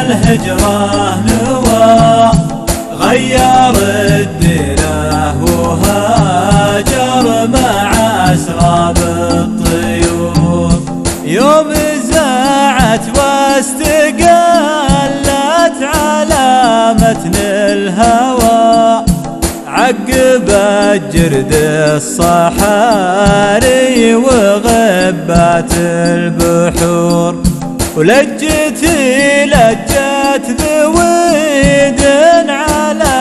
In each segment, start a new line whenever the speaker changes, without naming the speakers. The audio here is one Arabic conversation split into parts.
الهجرة نوى غير الديره وهاجر مع أسراب الطيور. يوم زاعت واستقلت على متن الهوى عقب الجرد الصحاري وغبات البحور. ولجتي لجت ذويد على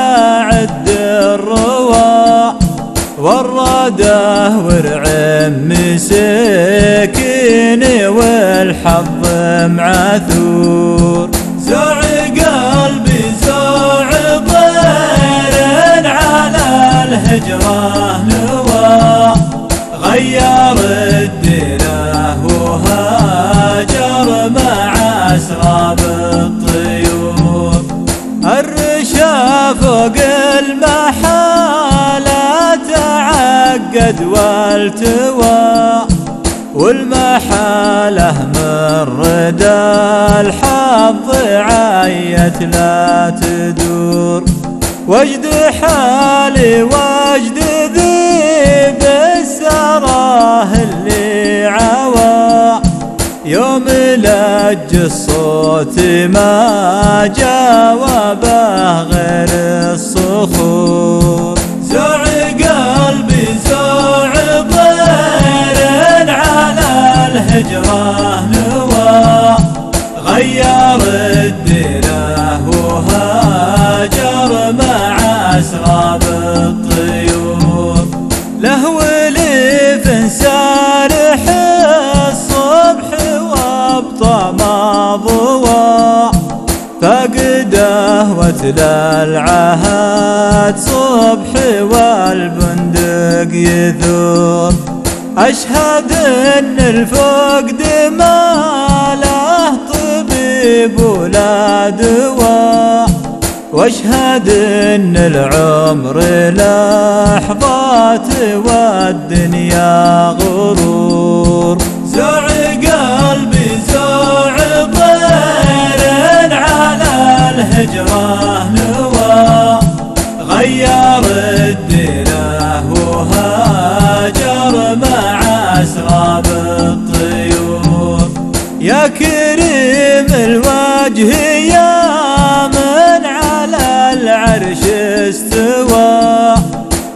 عد الروا والرده ورع مسكين والحظ معثور. زوع قلبي زوع طير على الهجرة نوى غير الديره وهاجر مع أسراب الطيور. الرشا فوق المحالة تعقد والتوى والمحالة من ردى الحظ عيت لا تدور. وجد حالي وجد ذي بالسراه اللي عوى يوم لج الصوت ما جاوبه غير الصخور. زوع قلبي زوع طير على الهجرة نوى غير الديره وهاجر مع أسراب الطيور. له وليف سارح الصبح وابطى ما ضوى فقده وتلا العهد صبح والبندق يثور. أشهد ان الفقد ما له طبيب ولا دواء واشهد ان العمر لحظات والدنيا غرور. زوع قلبي زوع طير على الهجرة نوى غير الديره وهاجر مع أسراب الطيور. يا كريم الوجه يا من على العرش استوى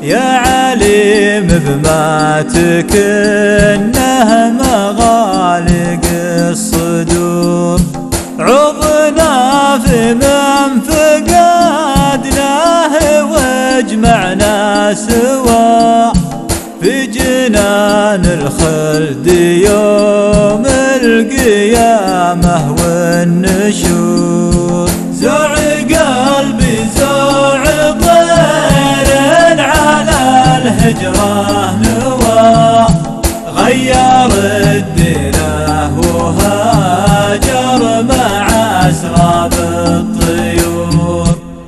يا عليم بما تكنه مغالق الصدور. عظنا في من فقدناه واجمعنا سوا في جنان الخلد يوم القيامة والنشور. زوع قلبي زوع طير على الهجرة نوى غير